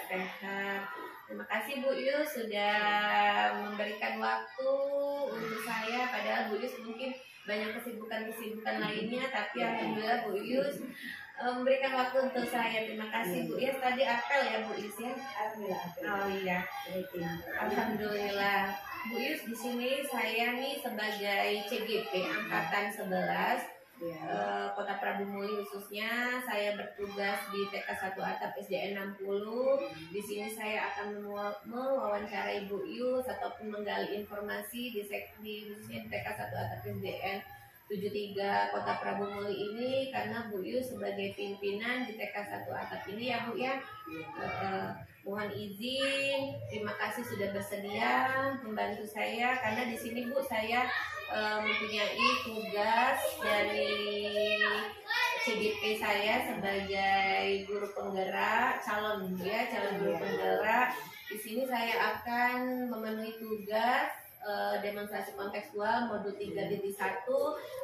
sehat. Terima kasih Bu Yus sudah memberikan waktu untuk saya. Padahal Bu Yus mungkin banyak kesibukan-kesibukan lainnya, tapi alhamdulillah Bu Yus memberikan waktu untuk saya. Terima kasih Bu Yus. Tadi apel ya Bu Yus ya? Alhamdulillah. Oh iya. Alhamdulillah. Bu Yus, di sini saya nih sebagai CGP angkatan 11 Kota Prabu Muli, khususnya saya bertugas di TK 1 Atap SDN 60. Di sini saya akan mewawancarai Bu Yus ataupun menggali informasi di khususnya di TK 1 Atap SDN 73 Kota Prabu Muli ini, karena Bu Yus sebagai pimpinan di TK 1 Atap ini ya Bu ya. Mohon izin, terima kasih sudah bersedia membantu saya, karena di sini Bu saya mempunyai tugas dari CGP saya sebagai guru penggerak, calon guru penggerak. Di sini saya akan memenuhi tugas demonstrasi kontekstual modul 3.1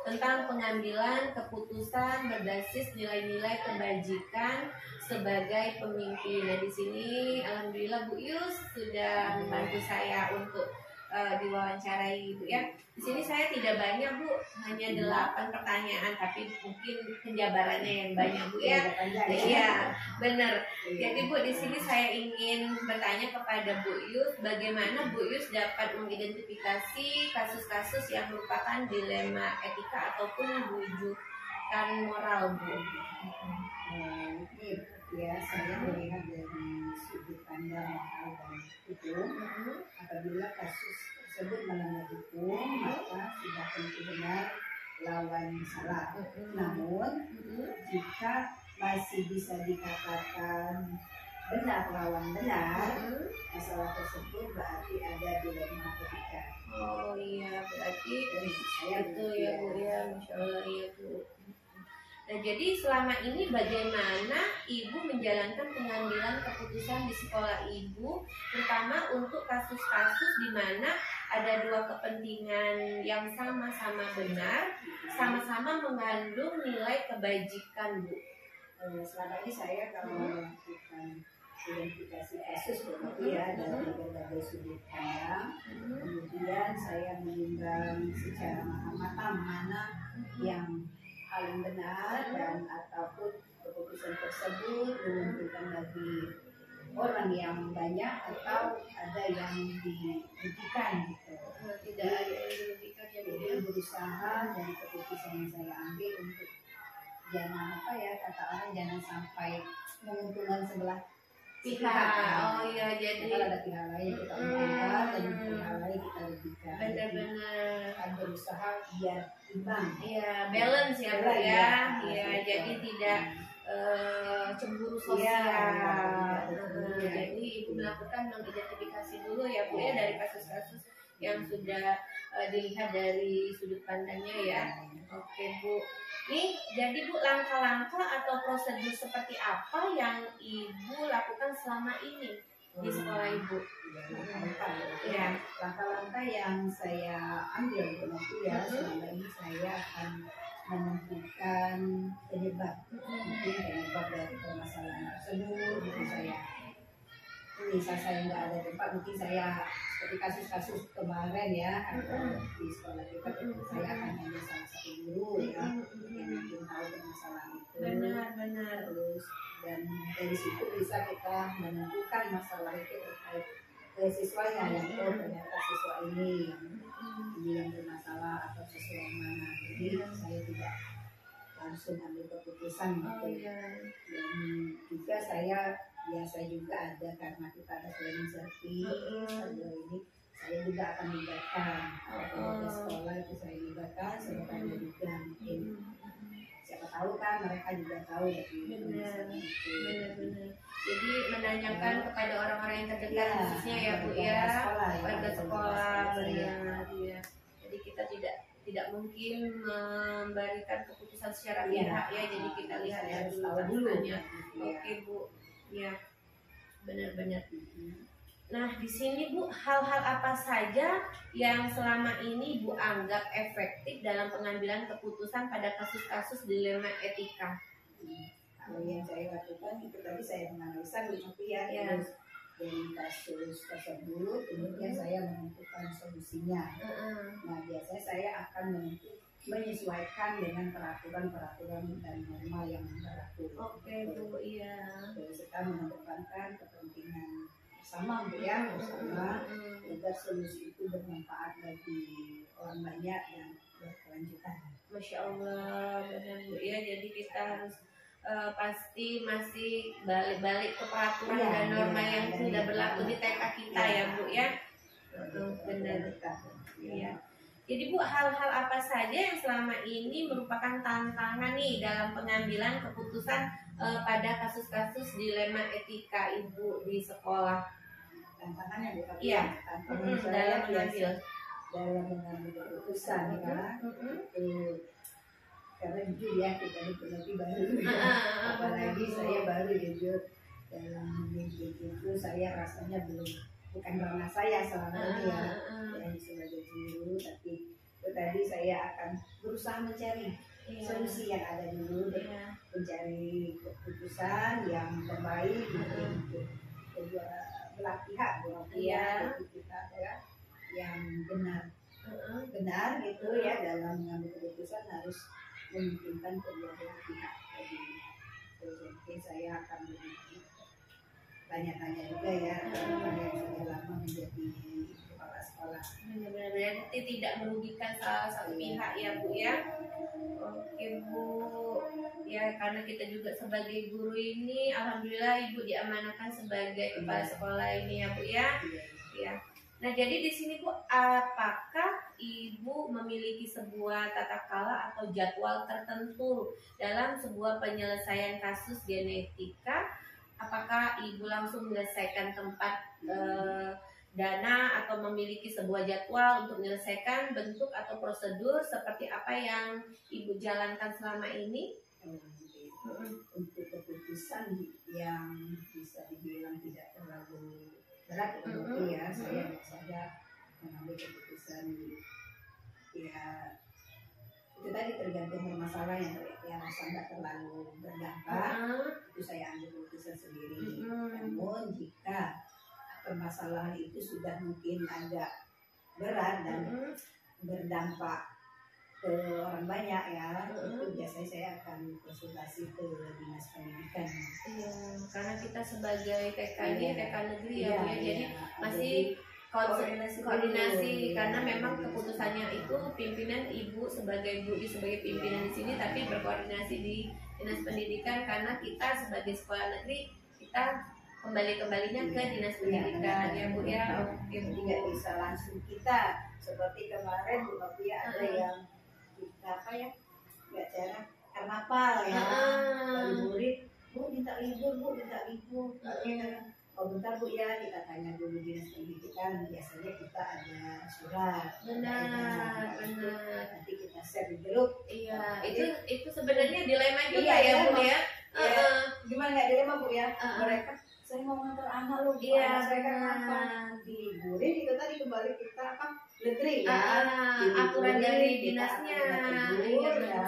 tentang pengambilan keputusan berbasis nilai-nilai kebajikan sebagai pemimpin. Nah, di sini alhamdulillah Bu Yus sudah membantu saya untuk diwawancarai Bu ya. Di sini saya tidak banyak Bu, hanya 8 pertanyaan, tapi mungkin penjabarannya yang banyak Bu ya. Iya, benar. Jadi Bu, di sini saya ingin bertanya kepada Bu Yus, bagaimana Bu Yus dapat mengidentifikasi kasus-kasus yang merupakan dilema etika ataupun rujukan moral Bu? Ya, saya melihat dari sudut pandang moral dan hukum. Apabila kasus tersebut melanggar hukum, maka sudah tentu benar lawan salah. Namun, jika masih bisa dikatakan benar lawan benar, masalah tersebut berarti ada dilema etika. Oh iya, berarti saya itu ya Bu ya, Masya Allah ya Bu. Nah, jadi selama ini bagaimana Ibu menjalankan pengambilan keputusan di sekolah Ibu, terutama untuk kasus-kasus di mana ada dua kepentingan yang sama-sama benar, sama-sama mengandung nilai kebajikan Bu? Selama ini saya kalau melakukan identifikasi kasus begitu ya dari berbagai sudut pandang, kemudian saya menimbang secara matang mana yang paling benar dan ataupun keputusan tersebut menguntungkan bagi orang yang banyak atau ada yang dirugikan gitu. Tidak ada yang dirugikan ya Bu. Jadi berusaha dari keputusan yang saya ambil untuk jangan kata orang jangan sampai menguntungkan sebelah pihak. Oh iya, jadi kalau ada pihak lain kita untungkan dan pihak lain kita rugikan. Benar-benar akan berusaha biar imbang. Iya, balance ya Bu ya. Iya, jadi tidak cemburu sosial. Jadi Ibu melakukan mengidentifikasi dulu ya Bu ya dari kasus-kasus yang sudah dilihat dari sudut pandangnya ya. Oke Bu. Nih, jadi Bu, langkah-langkah atau prosedur seperti apa yang Ibu lakukan selama ini di sekolah Ibu? Langkah-langkah yang saya ambil nanti ya, selama ini saya akan menentukan penyebab dari permasalahan tersebut. Gitu saya, misal saya nggak ada tempat, mungkin saya seperti kasus-kasus kemarin ya, di sekolah kita saya akan hanya salah satu guru ya yang mungkin tahu permasalahan itu. Benar. Terus dan dari situ bisa kita menentukan masalah itu terkait ke siswanya, yang ternyata siswa ini yang bermasalah atau siswa yang mana. Jadi saya tidak langsung ambil keputusan gitu. Dan juga saya biasa juga ada, karena kita ada training service ini, saya juga akan melibatkan ke sekolah itu, saya libatkan, saya tanya juga mungkin siapa tahu kan mereka juga tahu ya. Benar. Jadi menanyakan kepada orang-orang yang terdekat khususnya ya Bu ya, warga sekolah benar ya. Jadi kita tidak mungkin memberikan keputusan secara pihak ya, jadi kita lihat ya dulu. Oke Bu, ya benar-benar. Nah, di sini Bu, hal-hal apa saja yang selama ini Bu anggap efektif dalam pengambilan keputusan pada kasus-kasus dilema etika? Kalau yang saya lakukan itu tadi saya menganalisa ya, Ya. terus dari kasus tersebut kemudian saya menentukan solusinya. Nah biasanya saya akan menyesuaikan dengan peraturan-peraturan dan norma yang berlaku. Oke Bu, iya. Terus kita mengedepankan kepentingan bersama ya, bersama agar solusi itu bermanfaat bagi orang banyak dan berkelanjutan. Masya Allah, benar Bu ya. Jadi kita harus pasti masih balik-balik ke peraturan dan norma yang sudah berlaku di TK kita ya Bu ya. Benar. Iya. Jadi Bu, hal-hal apa saja yang selama ini merupakan tantangan nih dalam pengambilan keputusan pada kasus-kasus dilema etika Ibu di sekolah? Tantangannya bukan tantangan dalam mengambil keputusan ya. Karena jujur ya kita ini baru, apalagi saya baru jujur dalam memiliki itu saya rasanya bukan ranah saya selama ini ya, yang sebagai guru, tapi itu tadi saya akan berusaha mencari solusi yang ada dulu, mencari keputusan yang terbaik untuk kedua belah pihak, jadi kita adalah yang benar gitu ya dalam mengambil keputusan harus memungkinkan kedua belah pihak. Jadi mungkin saya akan tanya-tanya juga ya kepada yang sudah lama menjadi kepala sekolah. Benar-benar tidak merugikan salah satu pihak ya Bu ya. Oke Bu, ya karena kita juga sebagai guru ini, alhamdulillah Ibu diamanahkan sebagai kepala sekolah ini ya Bu ya. Ya. Nah jadi di sini Bu, apakah Ibu memiliki sebuah tata krama atau jadwal tertentu dalam sebuah penyelesaian kasus genetika? Apakah Ibu langsung menyelesaikan tempat dana atau memiliki sebuah jadwal untuk menyelesaikan bentuk atau prosedur seperti apa yang Ibu jalankan selama ini? Untuk keputusan yang bisa dibilang tidak terlalu berat ya, saya saja mengambil keputusan ya itu tadi tergantung permasalahan yang rasa nggak terlalu berdampak, itu saya ambil keputusan sendiri. Namun jika permasalahan itu sudah mungkin agak berat dan berdampak ke orang banyak ya, itu biasanya saya akan konsultasi ke dinas pendidikan. Iya, karena kita sebagai TK ini TK negeri ya, jadi masih koordinasi karena memang keputusannya itu pimpinan Ibu sebagai pimpinan di sini, tapi berkoordinasi di dinas pendidikan karena kita sebagai sekolah negeri kita kembalinya ke dinas pendidikan ya Bu ya. Oke, tidak bisa langsung kita seperti kemarin Bu Novia ada yang kita nggak cara karnaval ya, dari murid Bu minta libur oh bentar Bu ya, kita tanya dulu dinas pendidikan, biasanya kita ada surat. Benar. Nanti kita share di grup. Iya, itu sebenarnya dilema juga ya Bu ya. Gimana nggak dilema Bu ya? Mereka saya mau ngantar anak lu, anak saya kan apa? Diliburin itu tadi kembali kita negeri ya. Aturan dari dinasnya. Iya ya.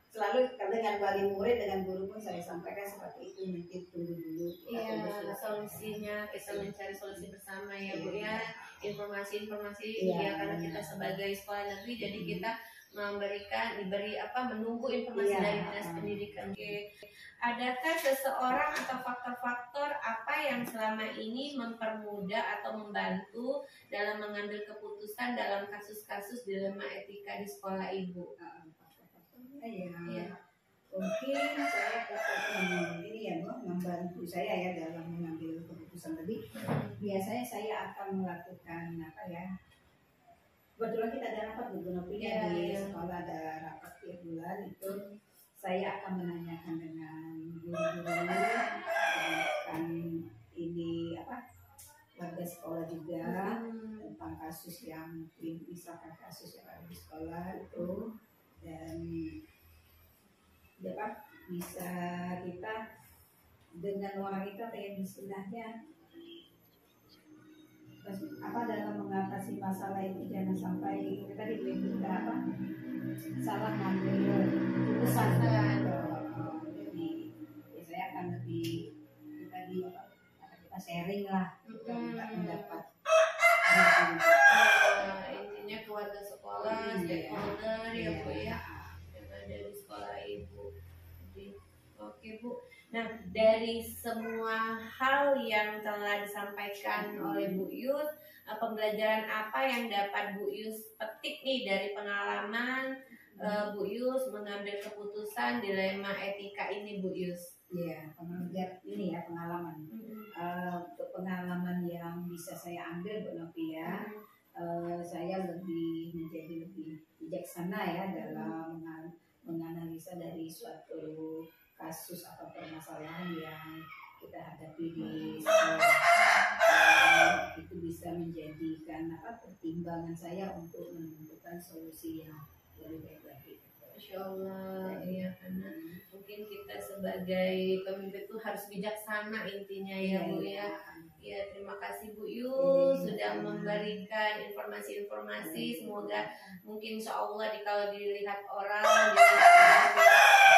Selalu dengan wali murid dengan guru pun saya sampaikan seperti itu, nanti tunggu dulu. Iya, solusinya kita mencari solusi bersama ya Bu ya. Informasi-informasi ya karena kita sebagai sekolah negeri jadi kita menunggu informasi dari dinas pendidikan. Oke. Adakah seseorang atau faktor-faktor apa yang selama ini mempermudah atau membantu dalam mengambil keputusan dalam kasus-kasus dilema etika di sekolah Ibu? Mungkin saya membantu saya ya dalam mengambil keputusan tadi. Biasanya saya akan melakukan kebetulan kita ada rapat di di sekolah, ada rapat tiap bulan, itu saya akan menanyakan dengan guru-guru akan ini warga sekolah juga tentang kasus yang misalkan kasus yang ada di sekolah itu, dan bisa kita dengan orang itu yang istilahnya dalam mengatasi masalah itu jangan sampai tadi kita salah ngambil keputusan. dari semua hal yang telah disampaikan oleh Bu Yus, pembelajaran apa yang dapat Bu Yus petik nih dari pengalaman Bu Yus mengambil keputusan dilema etika ini, Bu Yus? Iya, pengalaman. Untuk pengalaman yang bisa saya ambil, Bu Novia, saya menjadi lebih bijaksana ya dalam menganalisa dari suatu kasus atau permasalahan yang kita hadapi di sekolah. Itu bisa menjadikan pertimbangan saya untuk menentukan solusi yang lebih baik lagi. Masya Allah, ya, karena mungkin kita sebagai pemimpin itu harus bijaksana intinya ya, Bu ya. Ya, terima kasih Bu Yus sudah memberikan informasi-informasi. Semoga mungkin insya Allah kalau dilihat orang,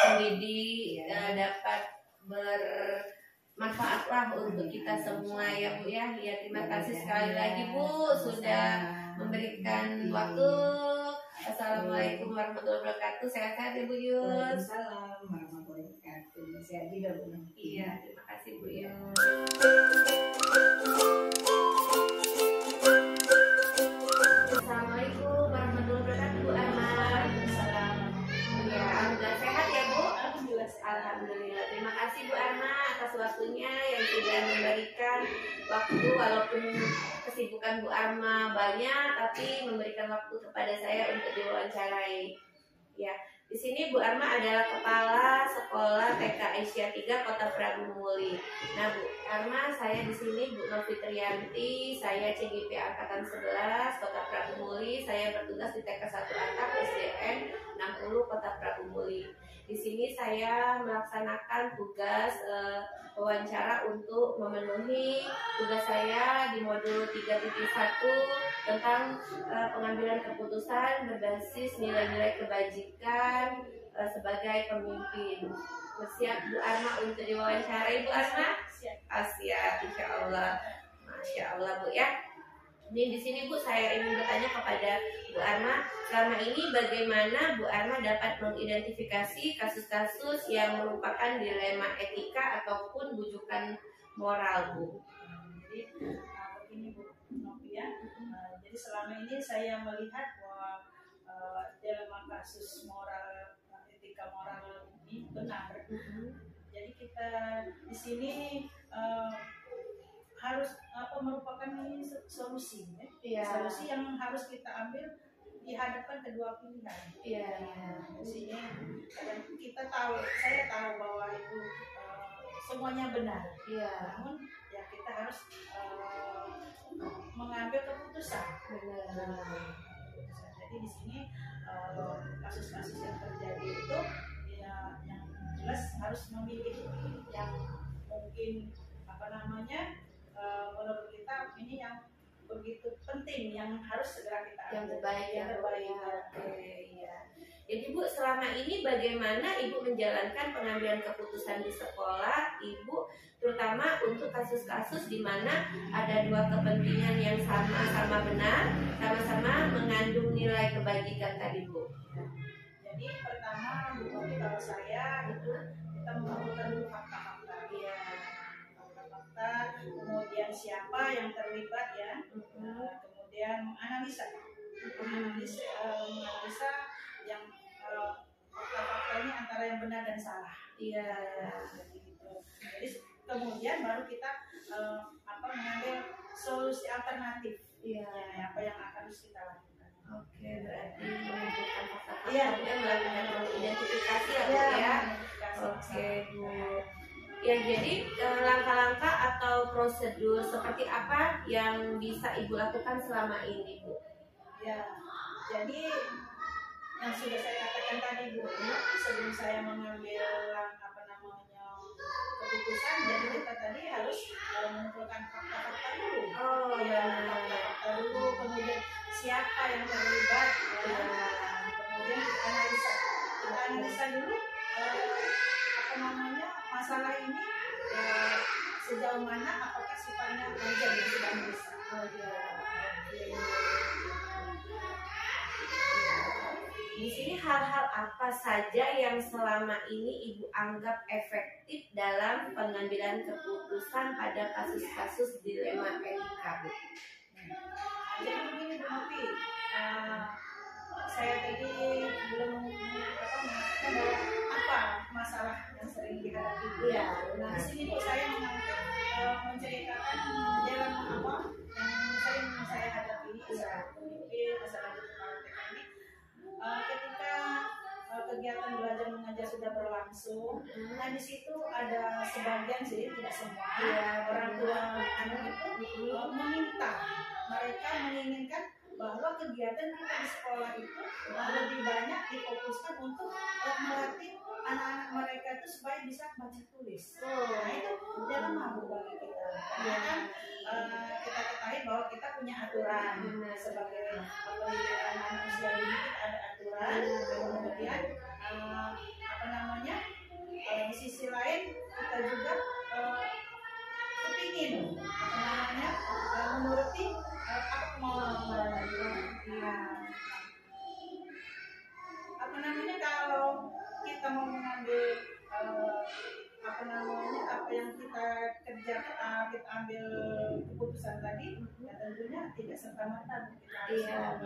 pendidik dapat bermanfaat lah untuk kita semua ya Bu ya. Ya, terima kasih sekali lagi Bu sudah memberikan waktu. Assalamualaikum warahmatullahi wabarakatuh. Sehat-sehat ya Bu Yus. Waalaikumsalam warahmatullahi wabarakatuh. Sehat juga Bu. Iya, terima kasih Bu Yus. Assalamualaikum warahmatullahi wabarakatuh Bu Arma. Waalaikumsalam. Ya, alhamdulillah sehat ya Bu. Alhamdulillah. Alhamdulillah. Terima kasih Bu Arma atas waktunya yang sudah memberikan waktu, walaupun kesibukan Bu Arma banyak, tapi memberikan waktu kepada saya untuk diwawancarai. Ya, di sini Bu Arma adalah Kepala Sekolah TK Asia 3 Kota Prabu Muli. Nah, Bu Arma, saya di sini Bu Novitrianti, saya CGP Angkatan 11 Kota Prabu Muli. Saya bertugas di TK 1 Atap SDN 60 Kota Prabu Muli. Di sini saya melaksanakan tugas wawancara untuk memenuhi tugas saya di modul 3.1 tentang pengambilan keputusan berbasis nilai-nilai kebajikan sebagai pemimpin. Siap Bu Arma untuk diwawancarai Bu Arma? Siap, insya Allah. Masya Allah Bu ya. Ini di sini Bu, saya ingin bertanya kepada Bu Arma, selama ini bagaimana Bu Arma dapat mengidentifikasi kasus-kasus yang merupakan dilema etika ataupun bujukan moral Bu? Jadi begini Bu Novia, jadi selama ini saya melihat bahwa dilema kasus moral, etika moral ini benar. Jadi kita di sini harus merupakan ini solusi, ya? Solusi yang harus kita ambil dihadapkan kedua pilihan. Di sini kita tahu, saya tahu bahwa itu semuanya benar. Namun ya kita harus mengambil keputusan. Jadi di sini kasus-kasus yang terjadi itu ya yang jelas harus memilih yang mungkin menurut kita ini yang begitu penting, yang harus segera kita ambil. Yang terbaik, yang terbaik. Iya. Jadi Bu, selama ini bagaimana Ibu menjalankan pengambilan keputusan di sekolah Ibu, terutama untuk kasus-kasus di mana ada dua kepentingan yang sama-sama benar, sama-sama mengandung nilai kebajikan tadi Bu? Jadi pertama Bu, kalau saya itu kita mengumpulkan dulu fakta-fakta. Kemudian siapa yang terlibat ya, kemudian menganalisa yang fakta-fakta ini antara yang benar dan salah. Jadi kemudian baru kita mengambil solusi alternatif. Apa yang harus kita lakukan. Oke, berarti mengumpulkan fakta-fakta dan melakukan identifikasi ya Bu ya. Oke Bu. Ya, jadi langkah-langkah atau prosedur seperti apa yang bisa Ibu lakukan selama ini, Bu? Ya, jadi yang sudah saya katakan tadi Bu, sebelum saya mengambil keputusan, jadi kita tadi harus mengumpulkan fakta-fakta dulu. Fakta-fakta dulu, kemudian siapa yang terlibat, kemudian kita analisa dulu masalah ini sejauh mana, apakah sifatnya wajar dan tidak mendesak. di sini hal-hal apa saja yang selama ini Ibu anggap efektif dalam pengambilan keputusan pada kasus-kasus dilema etika, Bu? Jadi begini Bu Novi, saya tadi belum mengatakan bahwa apa masalah yang sering dihadapi. Iya. Nah di sini Bu saya menceritakan jalan apa yang sering saya hadapi saat memimpin masalah di kepala TK ini. Ketika kegiatan belajar mengajar sudah berlangsung, nah di situ ada sebagian sih, tidak semua, orang tua anak itu mereka menginginkan bahwa kegiatan kita di sekolah itu lebih banyak difokuskan untuk melatih anak-anak mereka itu supaya bisa baca tulis. Nah itu jangan mampu bagi kita. Karena kan kita ketahui bahwa kita punya aturan sebagai pendidikan anak usia dini, kita ada aturan. Kemudian di sisi lain kita juga kepingin menuruti kalau kita mau mengambil apa yang kita kerjakan, kita ambil keputusan tadi, ya tentunya tidak serta-merta kita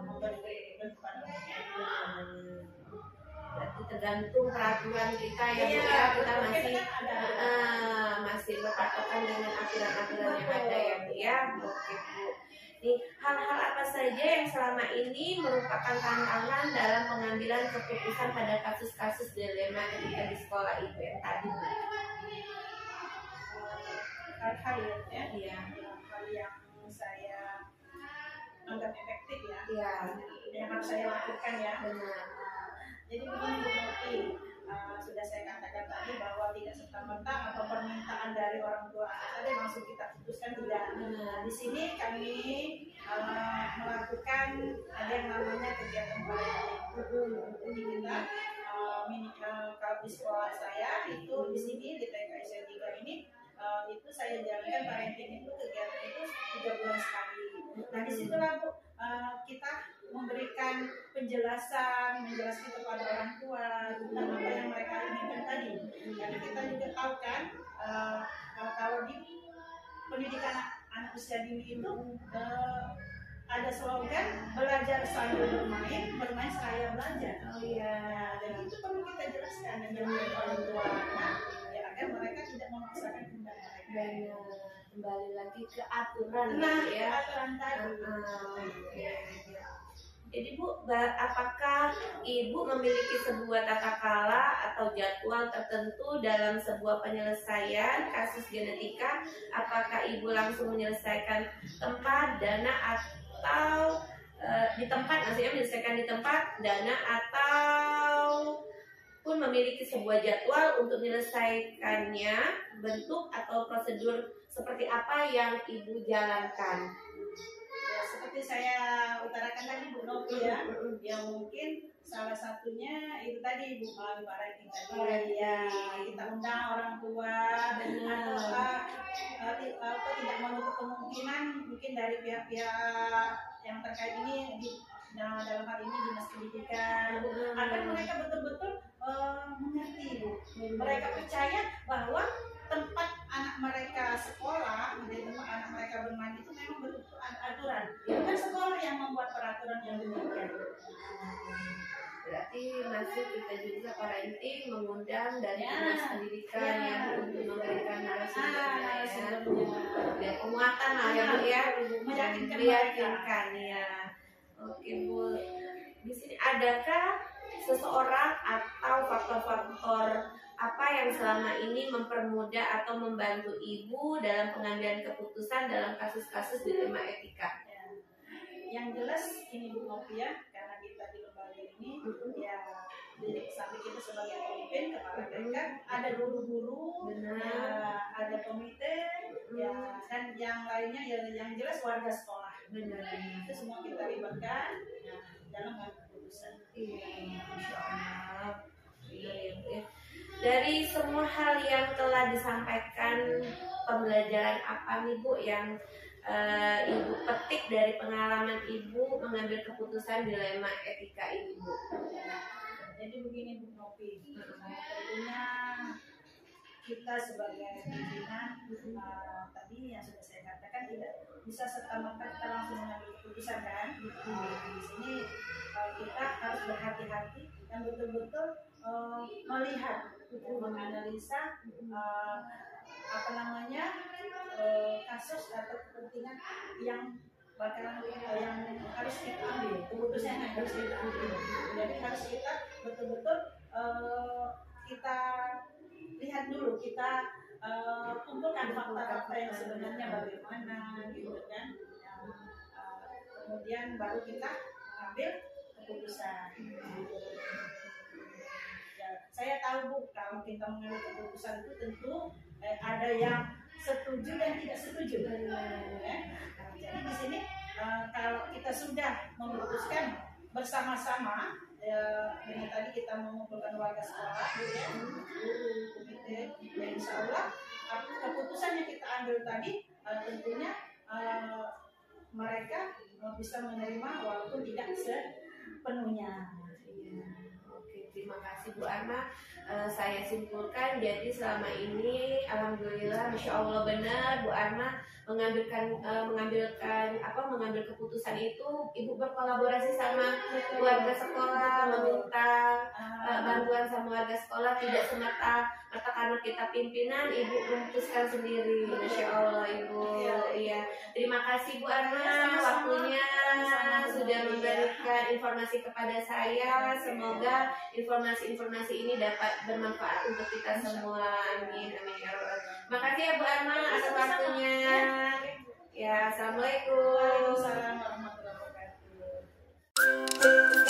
memberi kepada mereka. Berarti tergantung peraturan kita ya, Bu, ya. Kita masih berpatokan dengan aturan-aturan yang ada ya, Bu, ya. Oke, Bu. Nih, hal-hal apa saja yang selama ini merupakan tantangan dalam pengambilan keputusan pada kasus-kasus dilema etika di sekolah Ibu yang tadi, Bu? Hal-hal yang saya anggap efektif yang harus saya lakukan ya. Benar. Jadi begini Bu Novi, sudah saya katakan tadi bahwa tidak serta-merta atau permintaan dari orang tua saja langsung kita putuskan tidak. Di sini kami melakukan ada yang namanya kegiatan parenting. Jadi kita kalau di sekolah saya itu di sini di TK ISA 3 ini itu saya jalankan parenting itu kegiatan itu 3 bulan sekali. Nah disitulah Bu kita memberikan menjelaskan kepada orang tua tentang apa yang mereka inginkan tadi. Karena kita juga tahu kan kalau di pendidikan anak usia dini itu ada slogan belajar sambil bermain, bermain seraya belajar. Oh iya. Dan itu perlu kita jelaskan dan orang tua agar mereka tidak memaksakan kehendak mereka. Kembali lagi ke aturan aturan tadi. Jadi Bu, apakah Ibu memiliki sebuah tata kala atau jadwal tertentu dalam sebuah penyelesaian kasus genetika? Apakah Ibu langsung menyelesaikan tempat, dana, atau di tempat, maksudnya menyelesaikan di tempat, dana, atau pun memiliki sebuah jadwal untuk menyelesaikannya, bentuk atau prosedur seperti apa yang Ibu jalankan? Seperti saya utarakan tadi Bu Novi ya, yang mungkin salah satunya itu tadi Bu parenting tadi kita undang orang tua atau tidak menutup kemungkinan mungkin dari pihak-pihak yang terkait ini dalam hal ini dinas pendidikan agar mereka betul-betul mengerti Bu. Mereka percaya bahwa tempat anak mereka sekolah, tempat anak mereka bermain itu memang betul aturan. Bukan sekolah yang membuat peraturan yang demikian. Berarti masih kita juga parenting mengundang dari dinas pendidikan yang untuk memberikan narasumbernya, biar penguatan lah ya Bu ya, meyakinkan ya. Oke Bu, di sini adakah seseorang atau faktor-faktor apa yang selama ini mempermudah atau membantu Ibu dalam pengambilan keputusan dalam kasus-kasus dilema etika? Yang jelas ini Bu Novi ya, karena kita di lembaga ini jadi sampai kita sebagai pemimpin kepala TK ada guru-guru, ada komite, dan yang lainnya yang jelas warga sekolah. Itu semua kita libatkan dalam keputusan. Insya Allah. Dari semua hal yang telah disampaikan, pembelajaran apa nih Bu yang Ibu petik dari pengalaman Ibu mengambil keputusan dilema etika ini, Bu? Jadi begini Bu Novi, tentunya kita sebagai pimpinan tadi yang sudah saya katakan tidak bisa serta-merta kita langsung mengambil keputusan kan. Di sini kita harus berhati-hati dan betul-betul melihat, menganalisa kasus atau kepentingan yang bakalan yang harus kita ambil, keputusan yang harus kita ambil. Jadi harus kita betul-betul kita lihat dulu, kita kumpulkan fakta-fakta yang sebenarnya bagaimana gitu kan. Kemudian baru kita mengambil keputusan. Ya, saya tahu Bu, kalau kita mengambil keputusan itu tentu ada yang setuju dan tidak setuju. Jadi di sini kalau kita sudah memutuskan bersama-sama, dengan tadi kita mengumpulkan warga sekolah, dan insya Allah keputusan yang kita ambil tadi tentunya mereka bisa menerima walaupun tidak sepenuhnya. Oke, terima kasih Bu Arma. Saya simpulkan, jadi selama ini alhamdulillah, masya Allah benar Bu Arma mengambil keputusan itu. Ibu berkolaborasi sama warga sekolah, meminta bantuan sama warga sekolah, tidak semata karena kita pimpinan, Ibu memutuskan sendiri. Masya Allah Ibu. Iya. Terima kasih Bu Arma waktunya sudah memberikan informasi kepada saya. Semoga informasi-informasi ini dapat bermanfaat untuk kita semua. Amin, amin ya Allah. Makasih ya Bu Arma atas waktunya. Ya, assalamualaikum. Waalaikumsalam warahmatullahi wabarakatuh.